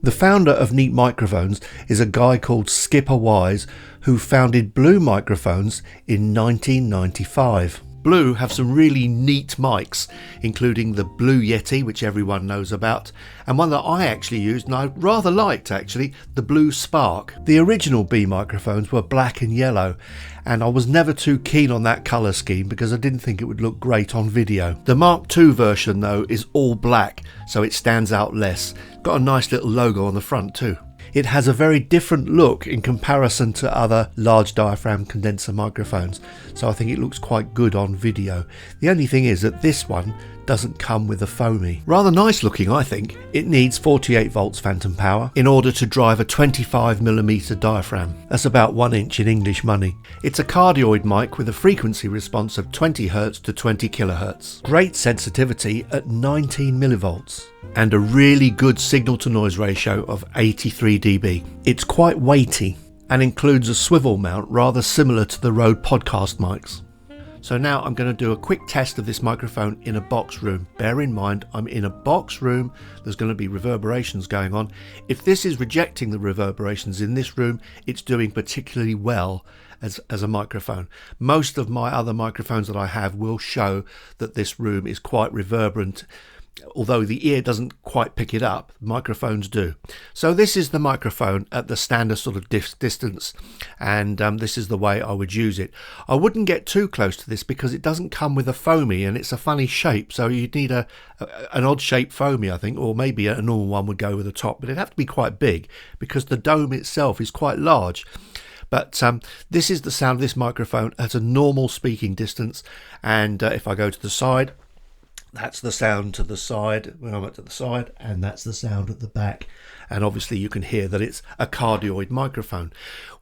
The founder of Neat Microphones is a guy called Skipper Wise, who founded Blue Microphones in 1995. Blue have some really neat mics, including the Blue Yeti, which everyone knows about, and one that I actually used and I rather liked actually, the Blue Spark. The original B microphones were black and yellow, and I was never too keen on that colour scheme because I didn't think it would look great on video. The Mark II version though is all black, so it stands out less. Got a nice little logo on the front too. It has a very different look in comparison to other large diaphragm condenser microphones, so I think it looks quite good on video. The only thing is that this one doesn't come with a foamy. Rather nice looking, I think. It needs 48 volts phantom power in order to drive a 25mm diaphragm. That's about 1 inch in English money. It's a cardioid mic with a frequency response of 20 Hz to 20 kHz. Great sensitivity at 19 millivolts. And a really good signal to noise ratio of 83 dB. It's quite weighty and includes a swivel mount rather similar to the Rode podcast mics. So now I'm going to do a quick test of this microphone in a box room. Bear in mind, I'm in a box room. There's going to be reverberations going on. If this is rejecting the reverberations in this room, it's doing particularly well as a microphone. Most of my other microphones that I have will show that this room is quite reverberant. Although the ear doesn't quite pick it up, microphones do. So this is the microphone at the standard sort of distance, and this is the way I would use it. I wouldn't get too close to this because it doesn't come with a foamy and it's a funny shape, so you'd need an odd shaped foamy, I think, or maybe a normal one would go with the top, but it'd have to be quite big because the dome itself is quite large. But this is the sound of this microphone at a normal speaking distance, and if I go to the side, that's the sound to the side when I'm at the side, and that's the sound at the back. And obviously you can hear that it's a cardioid microphone.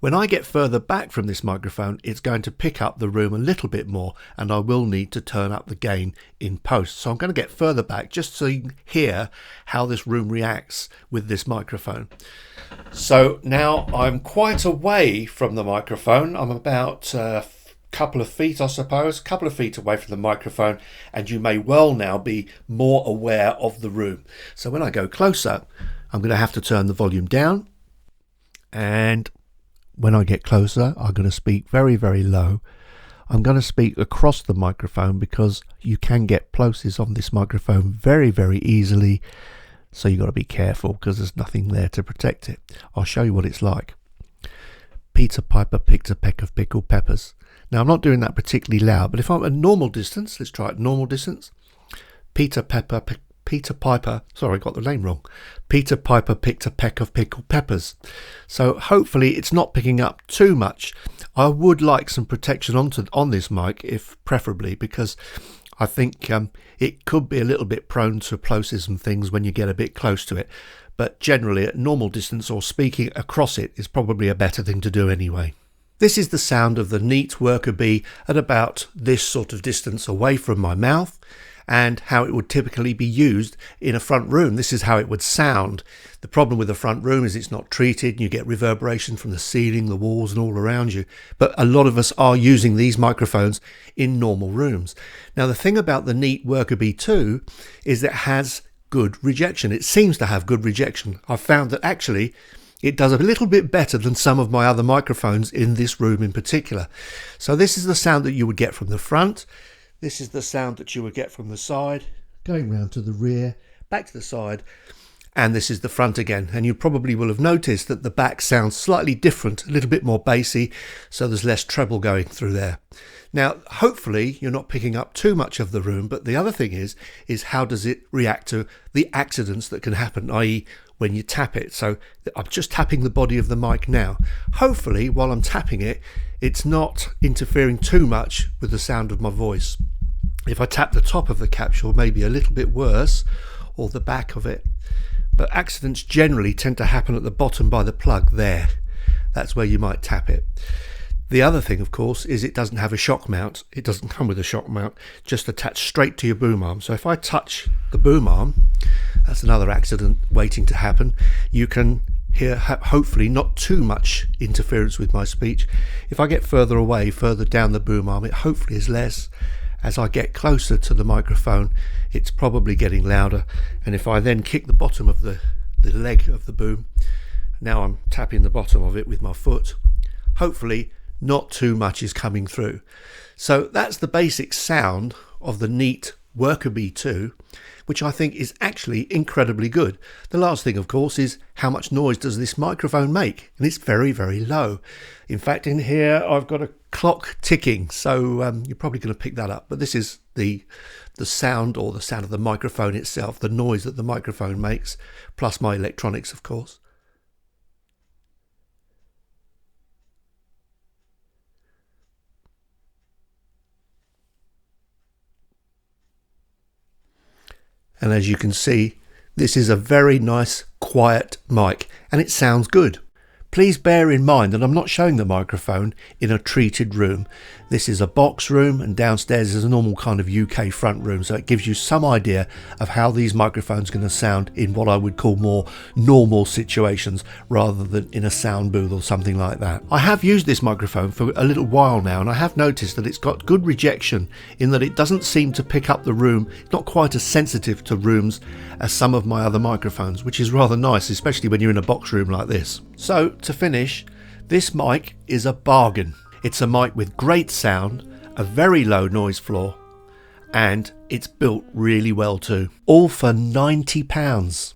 When I get further back from this microphone, it's going to pick up the room a little bit more, and I will need to turn up the gain in post. So I'm going to get further back just so you can hear how this room reacts with this microphone. So now I'm quite away from the microphone. I'm about couple of feet, I suppose, couple of feet away from the microphone, and you may well now be more aware of the room. So when I go closer, I'm going to have to turn the volume down, and when I get closer, I'm going to speak very, very low. I'm going to speak across the microphone because you can get plosives on this microphone very, very easily, so you've got to be careful because there's nothing there to protect it. I'll show you what it's like. Peter Piper picked a peck of pickled peppers. Now, I'm not doing that particularly loud, but if I'm at normal distance, let's try it normal distance. Peter Piper, sorry, I got the name wrong. Peter Piper picked a peck of pickled peppers. So hopefully it's not picking up too much. I would like some protection on this mic, if preferably, because I think it could be a little bit prone to plosives and things when you get a bit close to it. But generally at normal distance or speaking across it is probably a better thing to do anyway. This is the sound of the Neat Worker Bee at about this sort of distance away from my mouth, and how it would typically be used in a front room. This is how it would sound. The problem with the front room is it's not treated, and you get reverberation from the ceiling, the walls and all around you. But a lot of us are using these microphones in normal rooms. Now the thing about the Neat Worker Bee 2 is that it has good rejection. It seems to have good rejection. I've found that actually it does a little bit better than some of my other microphones in this room in particular. So this is the sound that you would get from the front. This is the sound that you would get from the side, going round to the rear, back to the side, and this is the front again. And you probably will have noticed that the back sounds slightly different, a little bit more bassy, so there's less treble going through there. Now, hopefully you're not picking up too much of the room, but the other thing is how does it react to the accidents that can happen, i.e. when you tap it. So I'm just tapping the body of the mic now. Hopefully, while I'm tapping it, it's not interfering too much with the sound of my voice. If I tap the top of the capsule, maybe a little bit worse, or the back of it. But accidents generally tend to happen at the bottom by the plug there. That's where you might tap it. The other thing, of course, is it doesn't have a shock mount. It doesn't come with a shock mount, just attached straight to your boom arm. So if I touch the boom arm, that's another accident waiting to happen. You can hear hopefully not too much interference with my speech. If I get further away, further down the boom arm, it hopefully is less. As I get closer to the microphone, it's probably getting louder. And if I then kick the bottom of the the leg of the boom. Now I'm tapping the bottom of it with my foot. Hopefully not too much is coming through. So that's the basic sound of the Neat Worker Bee 2, which I think is actually incredibly good. The last thing, of course, is how much noise does this microphone make? And it's very, very low. In fact, in here I've got a clock ticking, so you're probably going to pick that up. But this is the sound, or the sound of the microphone itself, the noise that the microphone makes, plus my electronics, of course. And as you can see, this is a very nice, quiet mic, and it sounds good. Please bear in mind that I'm not showing the microphone in a treated room. This is a box room, and downstairs is a normal kind of UK front room, so it gives you some idea of how these microphones are going to sound in what I would call more normal situations, rather than in a sound booth or something like that. I have used this microphone for a little while now, and I have noticed that it's got good rejection in that it doesn't seem to pick up the room. It's not quite as sensitive to rooms as some of my other microphones, which is rather nice, especially when you're in a box room like this. So to finish, this mic is a bargain. It's a mic with great sound, a very low noise floor, and it's built really well too. All for £90.